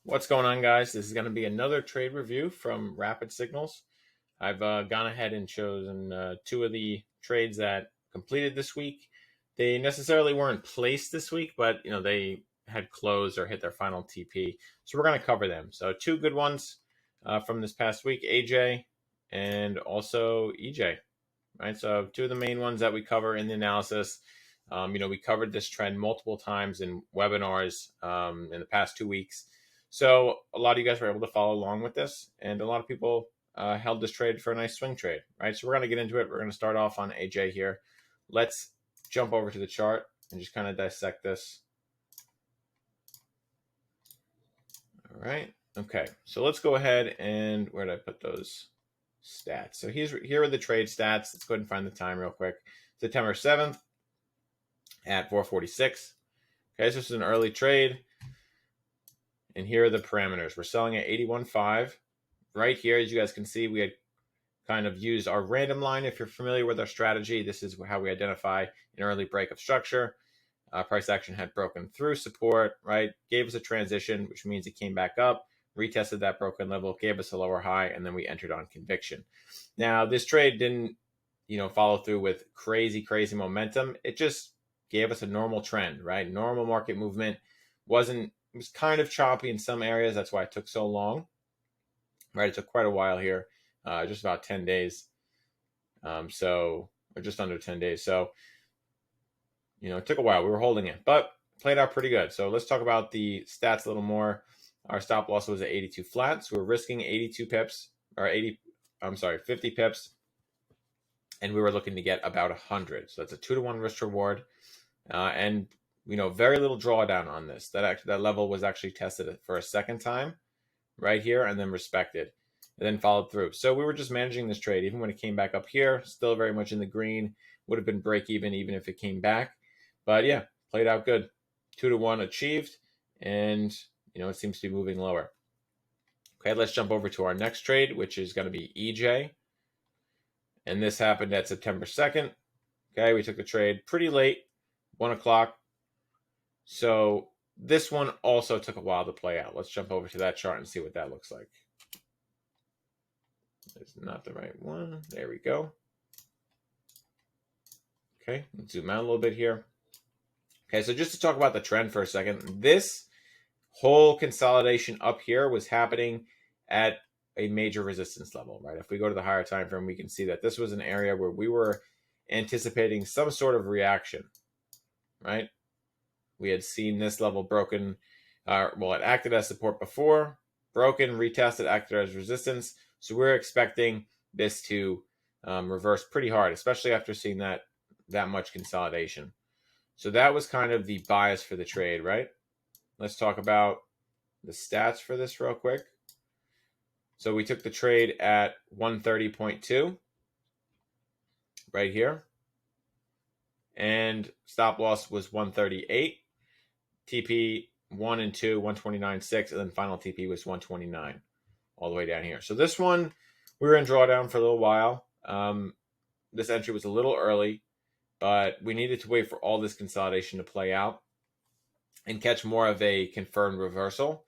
What's going on, guys? This is going to be another trade review from Rapid Signals. I've gone ahead and chosen two of the trades that completed this week. They necessarily weren't placed this week, but they had closed or hit their final TP, so we're going to cover them. So two good ones from this past week: AJ and also EJ. Right, so two of the main ones that we cover in the analysis. We covered this trend multiple times in webinars in the past 2 weeks. So a lot of you guys were able to follow along with this, and a lot of people held this trade for a nice swing trade, right? So we're going to get into it. We're going to start off on AJ here. Let's jump over to the chart and just kind of dissect this. All right. Okay. So let's go ahead and where did I put those stats? So here are the trade stats. Let's go ahead and find the time real quick. September 7th at 4:46. Okay, so this is an early trade. And here are the parameters. We're selling at 81.5. Right here, as you guys can see, we had kind of used our random line. If you're familiar with our strategy, this is how we identify an early break of structure. Price action had broken through support, right? Gave us a transition, which means it came back up, retested that broken level, gave us a lower high, and then we entered on conviction. Now, this trade didn't, follow through with crazy momentum. It just gave us a normal trend, right? Normal market movement. It was kind of choppy in some areas. That's why it took so long, right? It took quite a while here, just about 10 days. Or just under 10 days. So, it took a while. We were holding it, but played out pretty good. So let's talk about the stats a little more. Our stop loss was at 82 flat. So we're risking 82 pips or 50 pips. And we were looking to get about 100. So that's a 2-to-1 risk reward. And very little drawdown on this. That level was actually tested for a second time right here and then respected and then followed through. So we were just managing this trade. Even when it came back up here, still very much in the green, would have been break even if it came back. But yeah, played out good. 2-to-1 achieved, and it seems to be moving lower. Okay, let's jump over to our next trade, which is going to be EJ. And this happened at September 2nd. Okay, we took the trade pretty late, 1 o'clock. So this one also took a while to play out. Let's jump over to that chart and see what that looks like. It's not the right one. There we go. Okay, let's zoom out a little bit here. Okay, so just to talk about the trend for a second, this whole consolidation up here was happening at a major resistance level, right? If we go to the higher time frame, we can see that this was an area where we were anticipating some sort of reaction, right? We had seen this level broken. It acted as support before, broken, retested, acted as resistance. So we're expecting this to reverse pretty hard, especially after seeing that much consolidation. So that was kind of the bias for the trade, right? Let's talk about the stats for this real quick. So we took the trade at 130.2 right here. And stop loss was 138. TP 1 and 2, 129.6, and then final TP was 129 all the way down here. So this one, we were in drawdown for a little while. This entry was a little early, but we needed to wait for all this consolidation to play out and catch more of a confirmed reversal.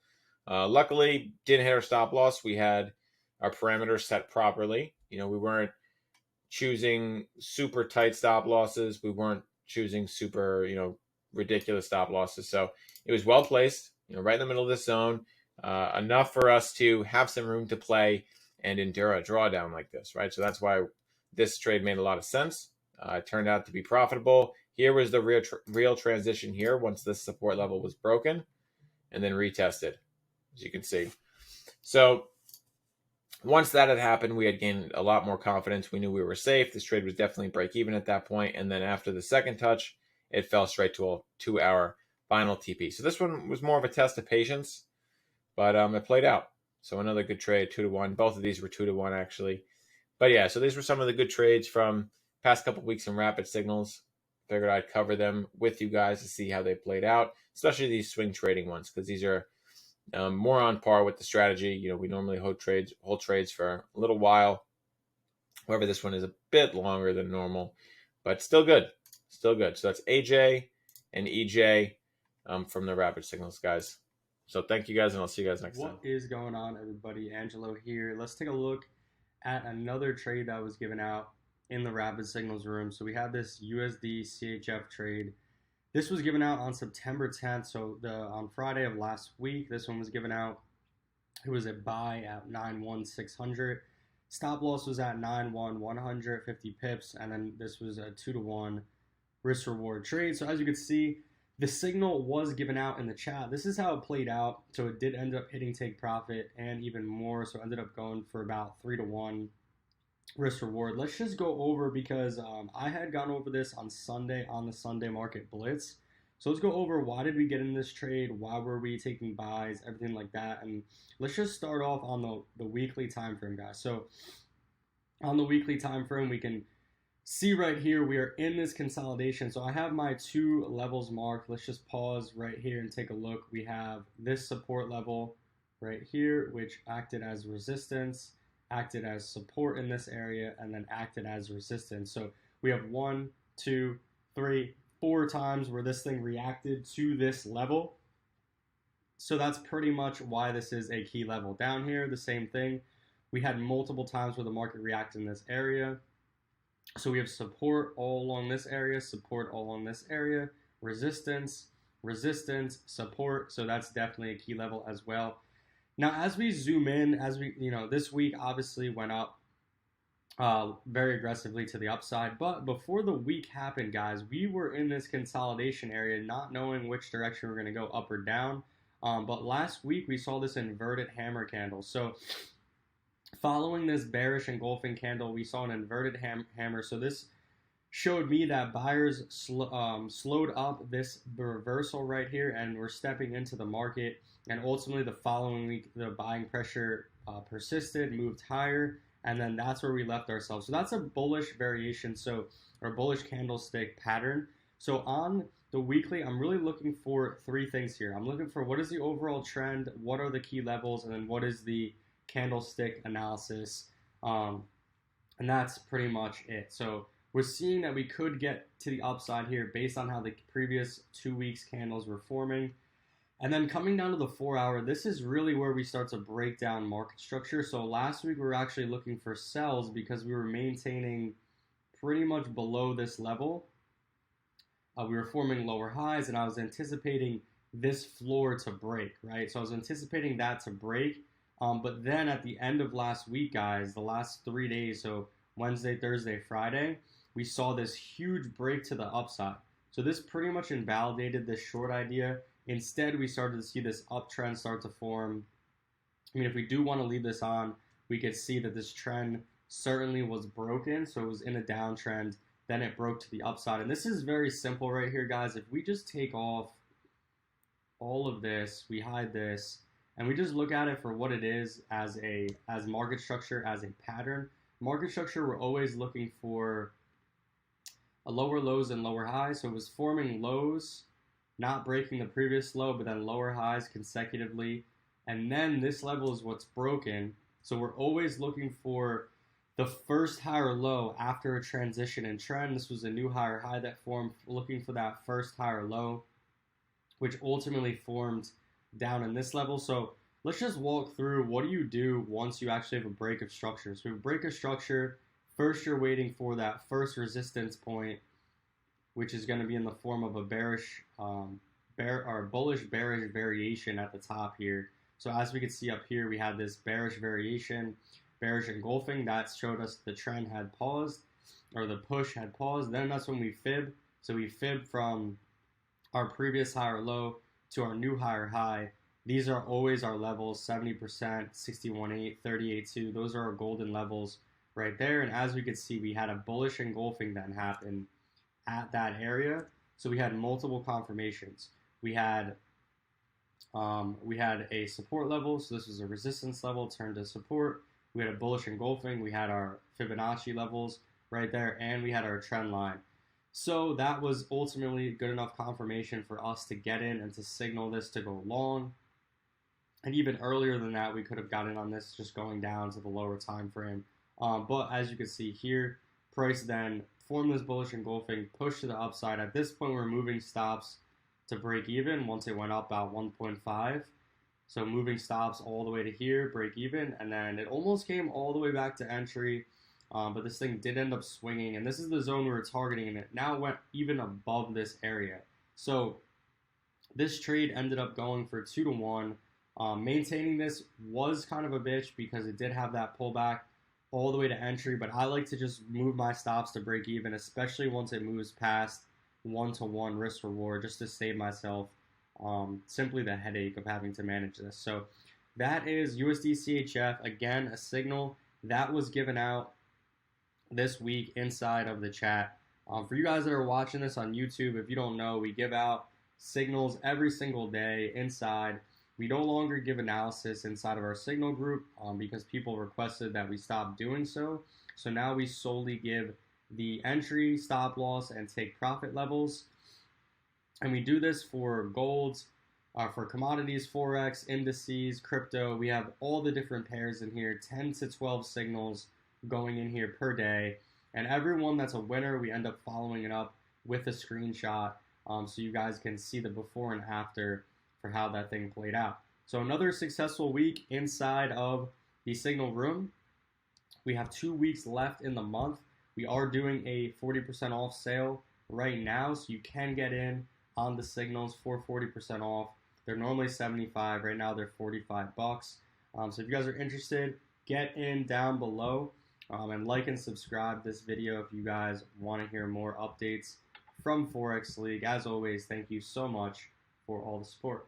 Luckily, didn't hit our stop loss. We had our parameters set properly. We weren't choosing super tight stop losses. We weren't choosing super, ridiculous stop losses. So it was well placed, right in the middle of this zone, enough for us to have some room to play and endure a drawdown like this, right? So that's why this trade made a lot of sense. It turned out to be profitable. Here was the real transition here once this support level was broken and then retested, as you can see. So once that had happened, we had gained a lot more confidence. We knew we were safe. This trade was definitely break even at that point. And then after the second touch, it fell straight to our final TP. So this one was more of a test of patience, but it played out. So another good trade, 2-to-1. Both of these were 2-to-1 actually. But yeah, so these were some of the good trades from past couple weeks in Rapid Signals. Figured I'd cover them with you guys to see how they played out, especially these swing trading ones, because these are more on par with the strategy. We normally hold trades for a little while. However, this one is a bit longer than normal, but still good. So that's AJ and EJ from the Rapid Signals guys. So thank you guys, and I'll see you guys next time. What is going on, everybody? Angelo here. Let's take a look at another trade that was given out in the Rapid Signals room. So we have this USD CHF trade. This was given out on September 10th. So on Friday of last week, this one was given out. It was a buy at 91600. Stop loss was at 91100, 50 pips, and then this was a 2-to-1 risk reward trade. So as you can see, the signal was given out in the chat. This is how it played out. So it did end up hitting take profit and even more. So it ended up going for about 3-to-1 risk reward. Let's just go over, because I had gone over this on Sunday on the Sunday market blitz. So let's go over why did we get in this trade, why were we taking buys, everything like that. And let's just start off on the weekly time frame, guys. So on the weekly time frame, we can see right here we are in this consolidation. So I have my 2 levels marked. Let's just pause right here and take a look. We have this support level right here, which acted as resistance, acted as support in this area, and then acted as resistance. So we have 1, 2, 3, 4 times where this thing reacted to this level. So that's pretty much why this is a key level. Down here, the same thing. We had multiple times where the market reacted in this area. So we have support all along this area, support all along this area, resistance, resistance, support. So that's definitely a key level as well. Now, as we zoom in, this week obviously went up very aggressively to the upside. But before the week happened, guys, we were in this consolidation area, not knowing which direction we're going to go, up or down. But last week we saw this inverted hammer candle. So following this bearish engulfing candle, we saw an inverted hammer. So this showed me that buyers slowed up this reversal right here, and we're stepping into the market. And ultimately, the following week, the buying pressure persisted, moved higher, and then that's where we left ourselves. So that's a bullish variation, or bullish candlestick pattern. So on the weekly, I'm really looking for 3 things here. I'm looking for what is the overall trend, what are the key levels, and then what is the candlestick analysis. And that's pretty much it. So we're seeing that we could get to the upside here based on how the previous 2 weeks candles were forming. And then coming down to the 4-hour, this is really where we start to break down market structure. So last week we were actually looking for sells because we were maintaining pretty much below this level. We were forming lower highs, and I was anticipating this floor to break, right? So I was anticipating that to break. But then at the end of last week, guys, the last 3 days, so Wednesday, Thursday, Friday, we saw this huge break to the upside. So this pretty much invalidated this short idea. Instead, we started to see this uptrend start to form. I mean, if we do want to leave this on, we could see that this trend certainly was broken. So it was in a downtrend. Then it broke to the upside. And this is very simple right here, guys. If we just take off all of this, we hide this, and we just look at it for what it is as market structure, as a pattern. Market structure, we're always looking for a lower lows and lower highs. So it was forming lows, not breaking the previous low, but then lower highs consecutively. And then this level is what's broken. So we're always looking for the first higher low after a transition in trend. This was a new higher high that formed, looking for that first higher low, which ultimately formed down in this level. So let's just walk through what do you do once you actually have a break of structure. So we break a structure. First, you're waiting for that first resistance point, which is going to be in the form of a bearish or bullish bearish variation at the top here. So as we can see up here, we have this bearish variation, bearish engulfing. That showed us the trend had paused, or the push had paused. Then that's when we fib. So we fib from our previous higher low to our new higher high. These are always our levels: 70%, 61.8, 38.2. Those are our golden levels right there. And as we can see, we had a bullish engulfing that happened at that area. So we had multiple confirmations. We had a support level. So this was a resistance level turned to support. We had a bullish engulfing. We had our Fibonacci levels right there, and we had our trend line. So that was ultimately good enough confirmation for us to get in and to signal this to go long. And even earlier than that, we could have gotten on this just going down to the lower time frame. But as you can see here, price then formed this bullish engulfing, push to the upside. At this point, we're moving stops to break even once it went up about 1.5. So moving stops all the way to here, break even, and then it almost came all the way back to entry, but this thing did end up swinging, and this is the zone we were targeting, and it now went even above this area. So this trade ended up going for 2-to-1. Maintaining this was kind of a bitch because it did have that pullback all the way to entry, but I like to just move my stops to break even, especially once it moves past 1-to-1 risk reward, just to save myself simply the headache of having to manage this. So that is USD CHF, again, a signal that was given out this week inside of the chat. For you guys that are watching this on YouTube, if you don't know, we give out signals every single day inside. We no longer give analysis inside of our signal group because people requested that we stop doing so. So now we solely give the entry, stop loss, and take profit levels. And we do this for golds, for commodities, Forex, indices, crypto. We have all the different pairs in here, 10 to 12 signals going in here per day. And everyone that's a winner, we end up following it up with a screenshot so you guys can see the before and after for how that thing played out. So another successful week inside of the signal room. We have 2 weeks left in the month. We are doing a 40% off sale right now, so you can get in on the signals for 40% off. They're normally 75. Right now they're 45 bucks. So if you guys are interested, get in down below and like and subscribe this video if you guys want to hear more updates from Forex League. As always, thank you so much for all the support.